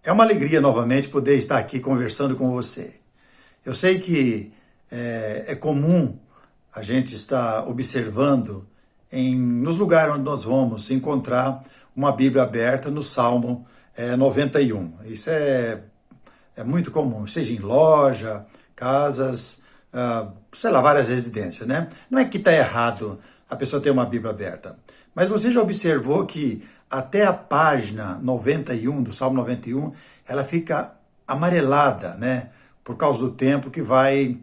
É uma alegria novamente poder estar aqui conversando com você. Eu sei que é comum a gente estar observando nos lugares onde nós vamos encontrar uma Bíblia aberta no Salmo 91. Isso é muito comum, seja em loja, casas, sei lá, várias residências, né? Não é que está errado a pessoa ter uma Bíblia aberta, mas você já observou que até a página 91 do Salmo 91, ela fica amarelada, né? Por causa do tempo que vai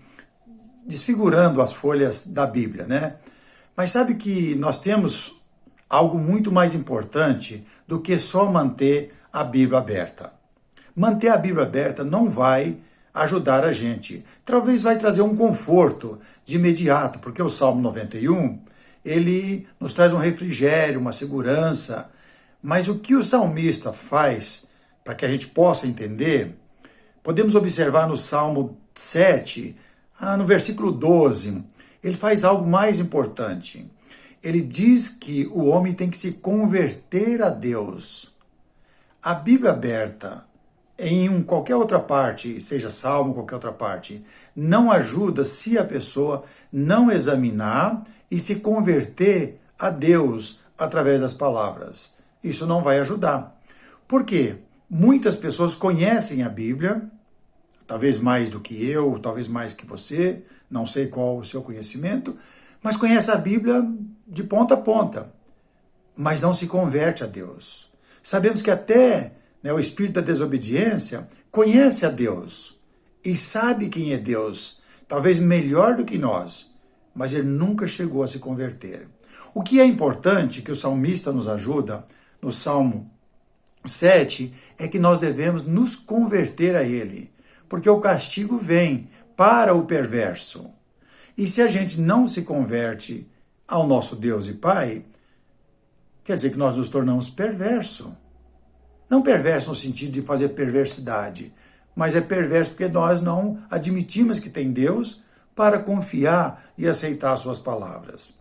desfigurando as folhas da Bíblia, né? Mas sabe que nós temos algo muito mais importante do que só manter a Bíblia aberta. Manter a Bíblia aberta não vai ajudar a gente. Talvez vai trazer um conforto de imediato, porque o Salmo 91, ele nos traz um refrigério, uma segurança. Mas o que o salmista faz, para que a gente possa entender, podemos observar no Salmo 7, no versículo 12, ele faz algo mais importante. Ele diz que o homem tem que se converter a Deus. A Bíblia aberta, em qualquer outra parte, seja Salmo, qualquer outra parte, não ajuda se a pessoa não examinar e se converter a Deus através das palavras. Isso não vai ajudar. Por quê? Muitas pessoas conhecem a Bíblia, talvez mais do que eu, talvez mais que você, não sei qual o seu conhecimento, mas conhece a Bíblia de ponta a ponta, mas não se converte a Deus. Sabemos que até o espírito da desobediência conhece a Deus e sabe quem é Deus, talvez melhor do que nós, mas ele nunca chegou a se converter. O que é importante, que o salmista nos ajuda, no Salmo 7, é que nós devemos nos converter a ele, porque o castigo vem para o perverso. E se a gente não se converte ao nosso Deus e Pai, quer dizer que nós nos tornamos perverso. Não perverso no sentido de fazer perversidade, mas é perverso porque nós não admitimos que tem Deus para confiar e aceitar suas palavras.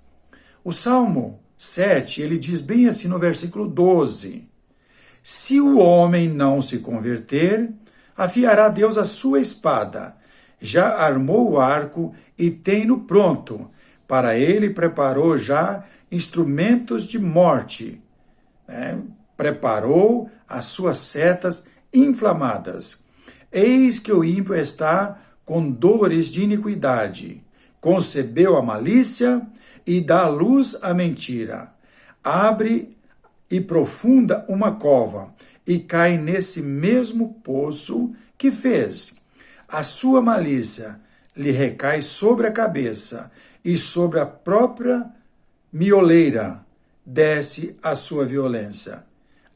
O Salmo 7, ele diz bem assim no versículo 12: se o homem não se converter, afiará Deus a sua espada, já armou o arco e tem-no pronto, para ele preparou já instrumentos de morte, preparou as suas setas inflamadas. Eis que o ímpio está com dores de iniquidade, concebeu a malícia e dá à luz a mentira. Abre e profunda uma cova, e cai nesse mesmo poço que fez. A sua malícia lhe recai sobre a cabeça, e sobre a própria mioleira desce a sua violência.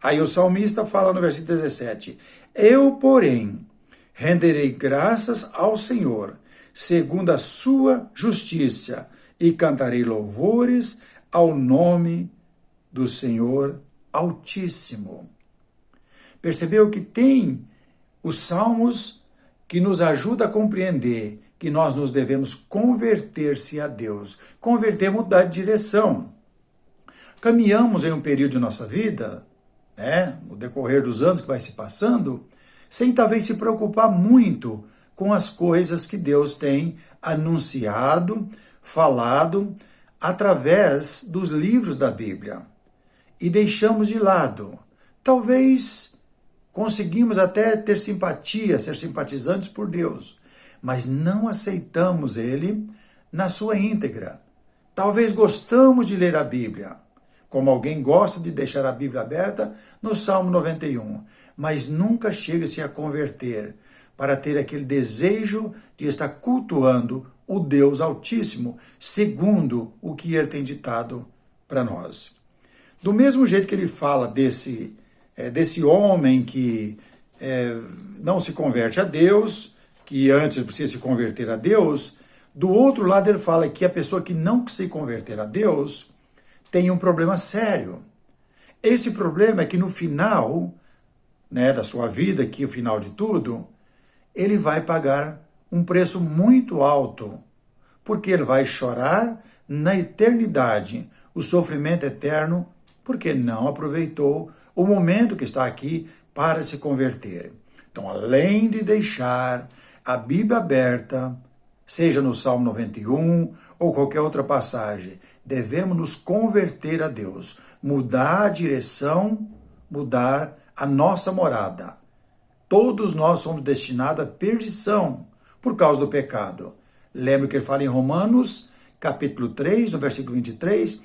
Aí o salmista fala no versículo 17: eu, porém, renderei graças ao Senhor, segundo a sua justiça, e cantarei louvores ao nome do Senhor Altíssimo. Percebeu que tem os salmos que nos ajudam a compreender que nós nos devemos converter-se a Deus. Converter, mudar de direção. Caminhamos em um período de nossa vida, no decorrer dos anos que vai se passando, sem talvez se preocupar muito com as coisas que Deus tem anunciado, falado, através dos livros da Bíblia. E deixamos de lado. Talvez conseguimos até ter simpatia, ser simpatizantes por Deus, mas não aceitamos Ele na sua íntegra. Talvez gostamos de ler a Bíblia, como alguém gosta de deixar a Bíblia aberta no Salmo 91, mas nunca chega-se a converter para ter aquele desejo de estar cultuando o Deus Altíssimo, segundo o que Ele tem ditado para nós. Do mesmo jeito que ele fala desse homem que não se converte a Deus, que antes precisa se converter a Deus, do outro lado ele fala que a pessoa que não se converter a Deus tem um problema sério. Esse problema é que no final da sua vida, que é o final de tudo, ele vai pagar um preço muito alto, porque ele vai chorar na eternidade o sofrimento eterno, porque não aproveitou o momento que está aqui para se converter. Então, além de deixar a Bíblia aberta, seja no Salmo 91 ou qualquer outra passagem, devemos nos converter a Deus, mudar a direção, mudar a nossa morada. Todos nós somos destinados à perdição por causa do pecado. Lembra que ele fala em Romanos, capítulo 3, no versículo 23,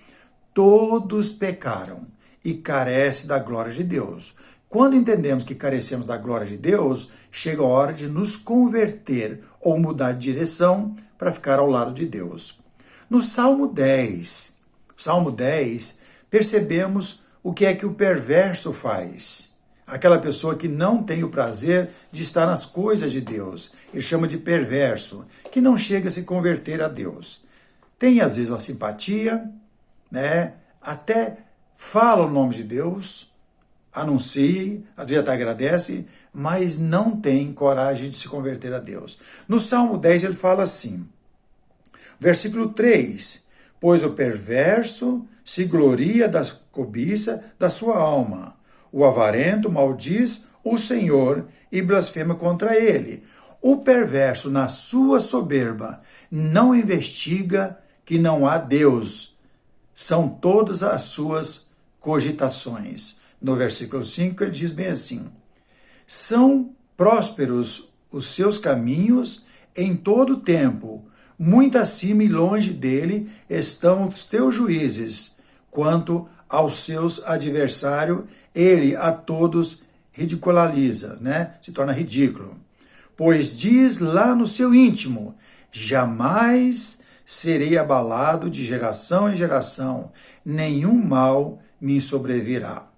todos pecaram e carecem da glória de Deus. Quando entendemos que carecemos da glória de Deus, chega a hora de nos converter ou mudar de direção para ficar ao lado de Deus. No Salmo 10, percebemos o que é que o perverso faz. Aquela pessoa que não tem o prazer de estar nas coisas de Deus. Ele chama de perverso, que não chega a se converter a Deus. Tem às vezes uma simpatia, né? Até fala o nome de Deus, anuncia, às vezes até agradece, mas não tem coragem de se converter a Deus. No Salmo 10 ele fala assim, versículo 3, pois o perverso se gloria da cobiça da sua alma, o avarento maldiz o Senhor e blasfema contra ele. O perverso, na sua soberba, não investiga que não há Deus. São todas as suas cogitações. No versículo 5 ele diz bem assim, são prósperos os seus caminhos em todo o tempo, muito acima e longe dele estão os teus juízes. Quanto aos seus adversários, ele a todos ridiculariza, né? Se torna ridículo. Pois diz lá no seu íntimo, jamais serei abalado de geração em geração, nenhum mal me sobrevirá.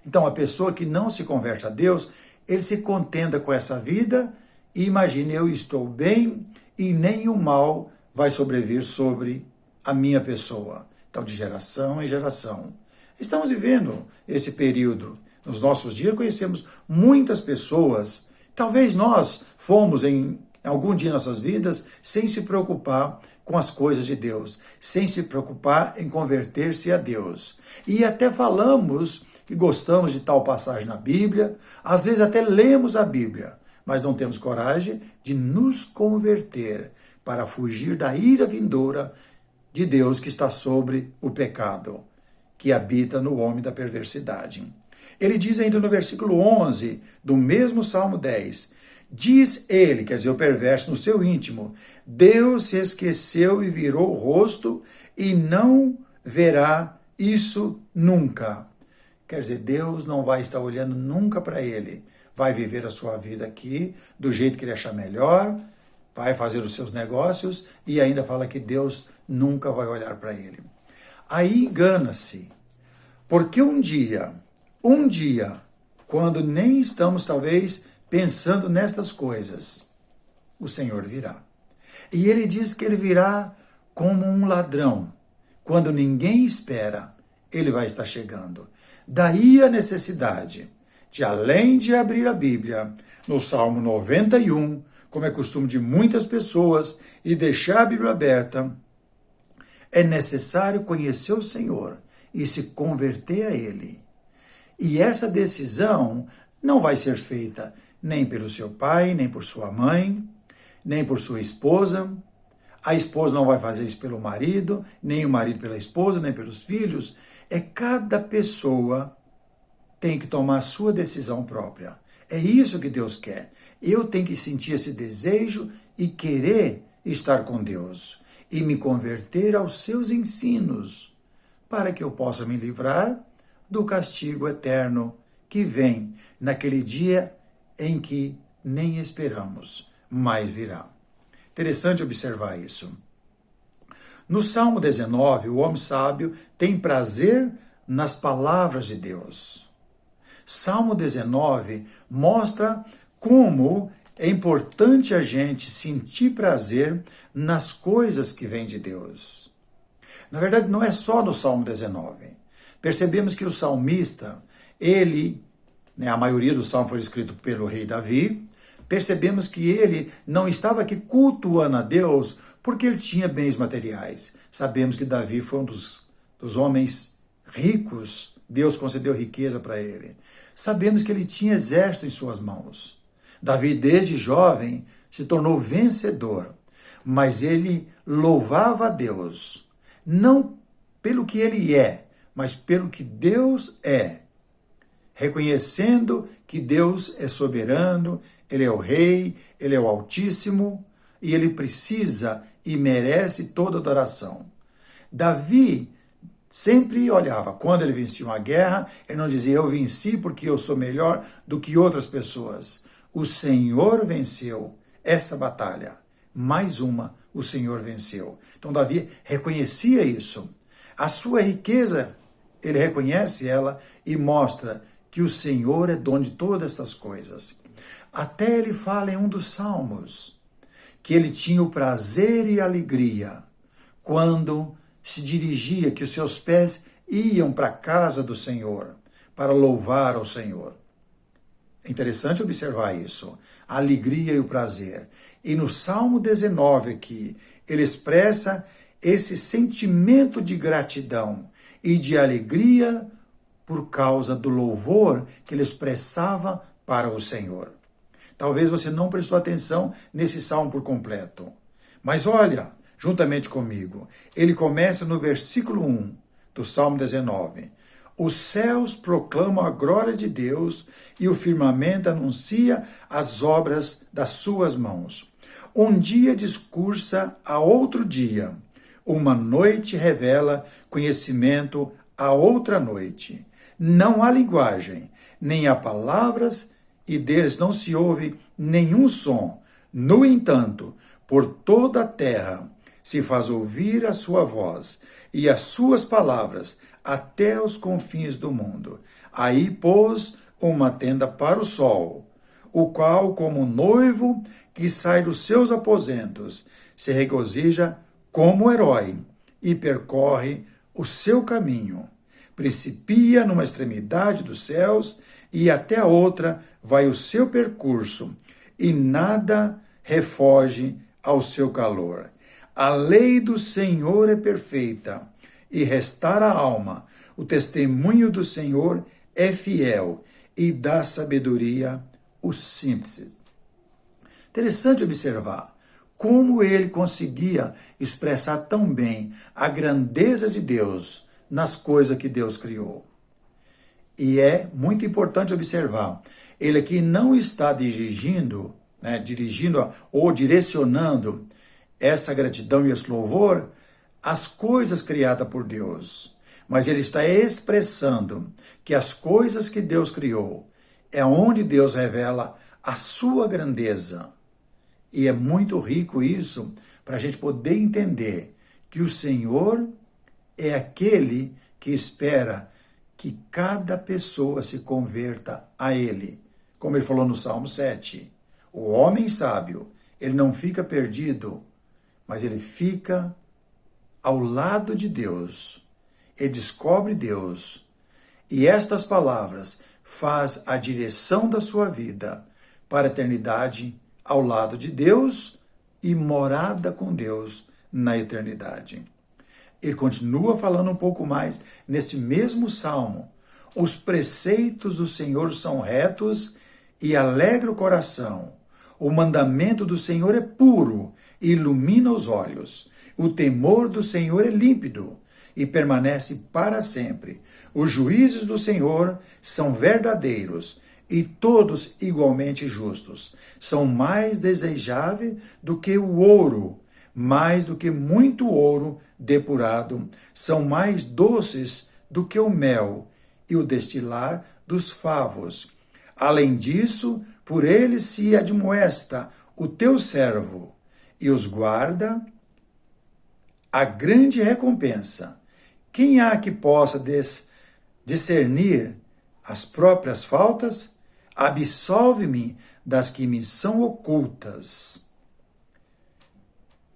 Então, a pessoa que não se converte a Deus, ele se contenta com essa vida e imagina, eu estou bem e nenhum mal vai sobrevir sobre a minha pessoa. Então, de geração em geração. Estamos vivendo esse período. Nos nossos dias conhecemos muitas pessoas, talvez nós fomos em algum dia em nossas vidas sem se preocupar com as coisas de Deus, sem se preocupar em converter-se a Deus. E até falamos que gostamos de tal passagem na Bíblia, às vezes até lemos a Bíblia, mas não temos coragem de nos converter para fugir da ira vindoura de Deus que está sobre o pecado, que habita no homem da perversidade. Ele diz ainda no versículo 11 do mesmo Salmo 10, diz ele, quer dizer, o perverso no seu íntimo, Deus se esqueceu e virou o rosto e não verá isso nunca. Quer dizer, Deus não vai estar olhando nunca para ele. Vai viver a sua vida aqui do jeito que ele achar melhor, vai fazer os seus negócios e ainda fala que Deus nunca vai olhar para ele. Aí engana-se, porque um dia, quando nem estamos talvez pensando nestas coisas, o Senhor virá. E ele diz que ele virá como um ladrão. Quando ninguém espera, ele vai estar chegando. Daí a necessidade de, além de abrir a Bíblia, no Salmo 91, como é costume de muitas pessoas, e deixar a Bíblia aberta, é necessário conhecer o Senhor e se converter a Ele. E essa decisão não vai ser feita nem pelo seu pai, nem por sua mãe, nem por sua esposa. A esposa não vai fazer isso pelo marido, nem o marido pela esposa, nem pelos filhos. É cada pessoa tem que tomar a sua decisão própria. É isso que Deus quer. Eu tenho que sentir esse desejo e querer estar com Deus e me converter aos seus ensinos, para que eu possa me livrar do castigo eterno que vem naquele dia em que nem esperamos, mas virá. Interessante observar isso. No Salmo 19, o homem sábio tem prazer nas palavras de Deus. Salmo 19 mostra como é importante a gente sentir prazer nas coisas que vêm de Deus. Na verdade, não é só no Salmo 19. Percebemos que o salmista, a maioria do salmo foi escrito pelo rei Davi, percebemos que ele não estava aqui cultuando a Deus porque ele tinha bens materiais. Sabemos que Davi foi um dos homens ricos Deus concedeu riqueza para ele. Sabemos que ele tinha exército em suas mãos. Davi, desde jovem, se tornou vencedor, mas ele louvava a Deus, não pelo que ele é, mas pelo que Deus é, reconhecendo que Deus é soberano, ele é o rei, ele é o Altíssimo, e ele precisa e merece toda adoração. Davi sempre olhava, quando ele vencia uma guerra, ele não dizia, eu venci porque eu sou melhor do que outras pessoas. O Senhor venceu essa batalha. Mais uma, o Senhor venceu. Então Davi reconhecia isso. A sua riqueza, ele reconhece ela e mostra que o Senhor é dono de todas essas coisas. Até ele fala em um dos salmos, que ele tinha o prazer e a alegria quando se dirigia, que os seus pés iam para a casa do Senhor, para louvar ao Senhor. É interessante observar isso, a alegria e o prazer. E no Salmo 19 aqui, ele expressa esse sentimento de gratidão e de alegria por causa do louvor que ele expressava para o Senhor. Talvez você não prestou atenção nesse salmo por completo. Mas olha, juntamente comigo, ele começa no versículo 1 do Salmo 19. Os céus proclamam a glória de Deus e o firmamento anuncia as obras das suas mãos. Um dia discursa a outro dia. Uma noite revela conhecimento a outra noite. Não há linguagem, nem há palavras, e deles não se ouve nenhum som. No entanto, por toda a terra se faz ouvir a sua voz, e as suas palavras até os confins do mundo. Aí pôs uma tenda para o sol, o qual, como noivo que sai dos seus aposentos, se regozija como herói e percorre o seu caminho. Principia numa extremidade dos céus e até a outra vai o seu percurso, e nada refoge ao seu calor. A lei do Senhor é perfeita, e restaura a alma. O testemunho do Senhor é fiel, e dá sabedoria aos simples. Interessante observar como ele conseguia expressar tão bem a grandeza de Deus nas coisas que Deus criou. E é muito importante observar, ele aqui não está dirigindo ou direcionando essa gratidão e esse louvor às coisas criadas por Deus, mas ele está expressando que as coisas que Deus criou é onde Deus revela a sua grandeza. E é muito rico isso para a gente poder entender que o Senhor é aquele que espera que cada pessoa se converta a Ele. Como ele falou no Salmo 7, o homem sábio, ele não fica perdido, mas ele fica ao lado de Deus. Ele descobre Deus. E estas palavras faz a direção da sua vida para a eternidade ao lado de Deus e morada com Deus na eternidade. Ele continua falando um pouco mais neste mesmo salmo. Os preceitos do Senhor são retos e alegra o coração. O mandamento do Senhor é puro e ilumina os olhos. O temor do Senhor é límpido e permanece para sempre. Os juízos do Senhor são verdadeiros e todos igualmente justos. São mais desejáveis do que o ouro, mais do que muito ouro depurado. São mais doces do que o mel e o destilar dos favos. Além disso, por eles se admoesta o teu servo e os guarda a grande recompensa. Quem há que possa discernir as próprias faltas? Absolve-me das que me são ocultas.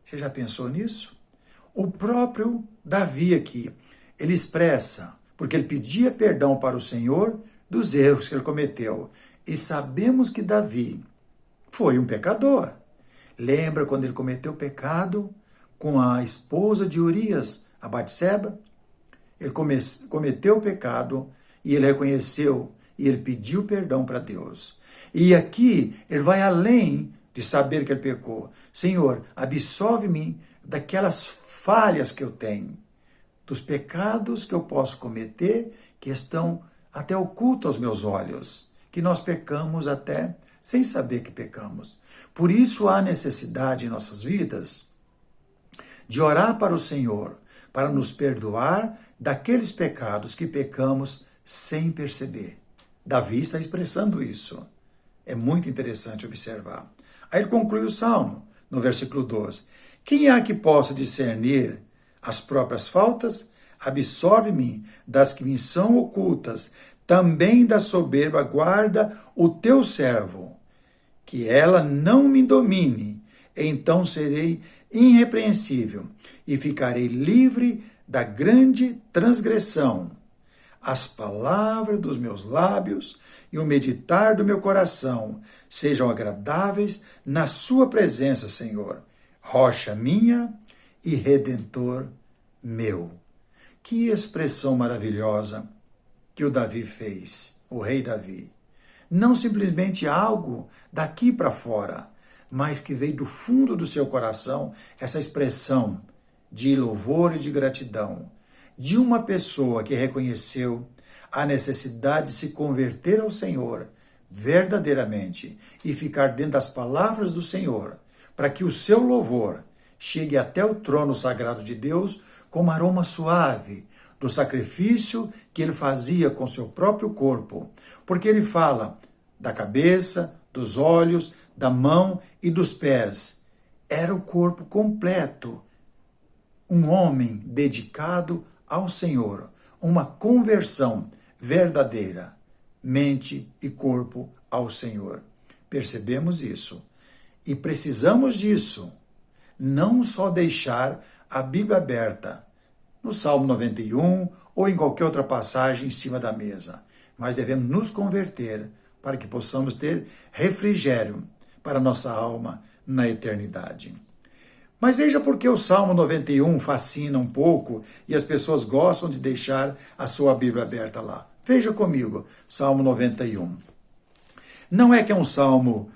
Você já pensou nisso? O próprio Davi aqui, ele expressa, porque ele pedia perdão para o Senhor dos erros que ele cometeu. E sabemos que Davi foi um pecador. Lembra quando ele cometeu pecado com a esposa de Urias, a Batseba? Ele cometeu o pecado e ele reconheceu, e ele pediu perdão para Deus. E aqui ele vai além de saber que ele pecou. Senhor, absolve-me daquelas falhas que eu tenho, dos pecados que eu posso cometer, que estão até ocultos aos meus olhos, que nós pecamos até sem saber que pecamos. Por isso há necessidade em nossas vidas de orar para o Senhor, para nos perdoar daqueles pecados que pecamos sem perceber. Davi está expressando isso. É muito interessante observar. Aí ele conclui o Salmo, no versículo 12. Quem há que possa discernir as próprias faltas? Absorve-me das que me são ocultas, também da soberba guarda o teu servo, que ela não me domine, então serei irrepreensível e ficarei livre da grande transgressão. As palavras dos meus lábios e o meditar do meu coração sejam agradáveis na sua presença, Senhor, rocha minha e redentor meu. Que expressão maravilhosa que o Davi fez, o rei Davi. Não simplesmente algo daqui para fora, mas que veio do fundo do seu coração, essa expressão de louvor e de gratidão, de uma pessoa que reconheceu a necessidade de se converter ao Senhor verdadeiramente e ficar dentro das palavras do Senhor, para que o seu louvor chegue até o trono sagrado de Deus como aroma suave do sacrifício que ele fazia com seu próprio corpo, porque ele fala da cabeça, dos olhos, da mão e dos pés. Era o corpo completo, um homem dedicado ao Senhor, uma conversão verdadeira, mente e corpo ao Senhor. Percebemos isso e precisamos disso, não só deixar a Bíblia aberta no Salmo 91 ou em qualquer outra passagem em cima da mesa, mas devemos nos converter para que possamos ter refrigério para nossa alma na eternidade. Mas veja por que o Salmo 91 fascina um pouco e as pessoas gostam de deixar a sua Bíblia aberta lá. Veja comigo, Salmo 91. Não é que é um salmo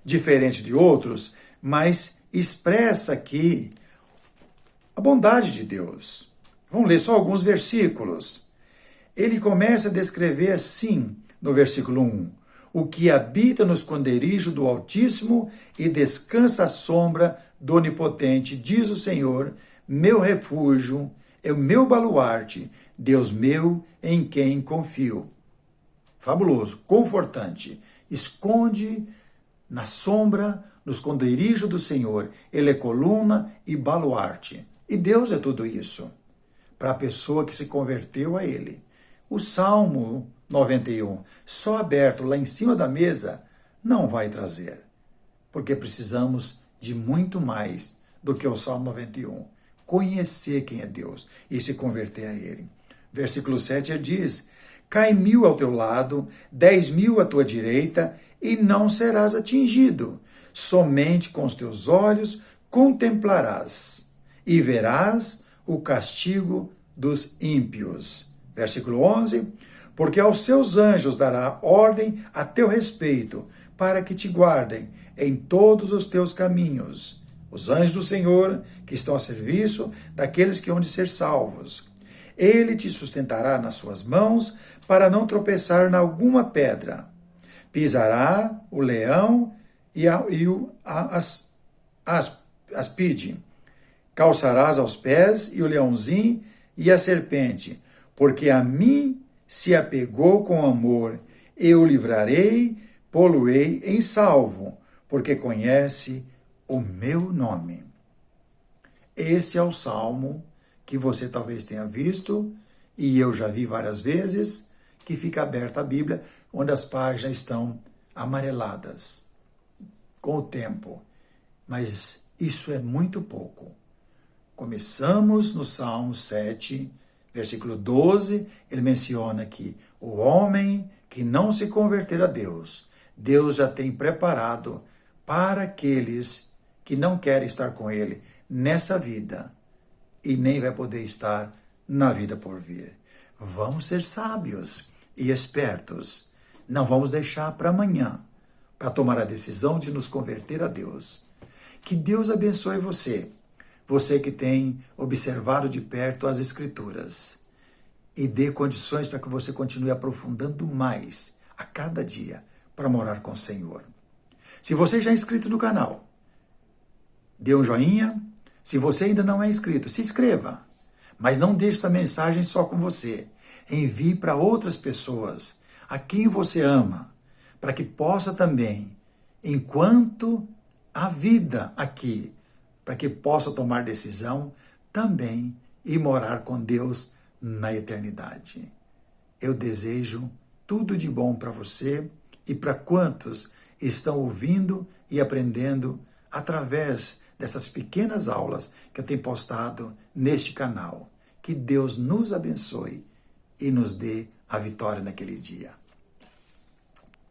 diferente de outros, mas expressa aqui a bondade de Deus. Vamos ler só alguns versículos. Ele começa a descrever assim, no versículo 1, o que habita no esconderijo do Altíssimo e descansa à sombra do Onipotente, diz o Senhor, meu refúgio, é o meu baluarte, Deus meu em quem confio. Fabuloso, confortante. Esconde na sombra, no esconderijo do Senhor. Ele é coluna e baluarte. E Deus é tudo isso para a pessoa que se converteu a Ele. O Salmo 91, só aberto lá em cima da mesa, não vai trazer. Porque precisamos de muito mais do que o Salmo 91. Conhecer quem é Deus e se converter a Ele. Versículo 7 diz, cai 1000 ao teu lado, 10.000 à tua direita, e não serás atingido. Somente com os teus olhos contemplarás, e verás o castigo dos ímpios. Versículo 11, porque aos seus anjos dará ordem a teu respeito, para que te guardem em todos os teus caminhos. Os anjos do Senhor, que estão a serviço daqueles que hão de ser salvos. Ele te sustentará nas suas mãos, para não tropeçar em alguma pedra. Pisará o leão e aspide. Calçarás aos pés e o leãozinho e a serpente, porque a mim se apegou com amor. Eu o livrarei, pô-lo-ei em salvo, porque conhece o meu nome. Esse é o salmo que você talvez tenha visto, e eu já vi várias vezes, que fica aberta a Bíblia, onde as páginas estão amareladas com o tempo. Mas isso é muito pouco. Começamos no Salmo 7, versículo 12, ele menciona que o homem que não se converter a Deus, Deus já tem preparado para aqueles que não querem estar com Ele nessa vida e nem vai poder estar na vida por vir. Vamos ser sábios e espertos. Não vamos deixar para amanhã, para tomar a decisão de nos converter a Deus. Que Deus abençoe você, você que tem observado de perto as Escrituras, e dê condições para que você continue aprofundando mais a cada dia para morar com o Senhor. Se você já é inscrito no canal, dê um joinha. Se você ainda não é inscrito, se inscreva. Mas não deixe essa mensagem só com você. Envie para outras pessoas, a quem você ama, para que possa também, enquanto há vida aqui, para que possa tomar decisão também e morar com Deus na eternidade. Eu desejo tudo de bom para você e para quantos estão ouvindo e aprendendo através dessas pequenas aulas que eu tenho postado neste canal. Que Deus nos abençoe e nos dê a vitória naquele dia.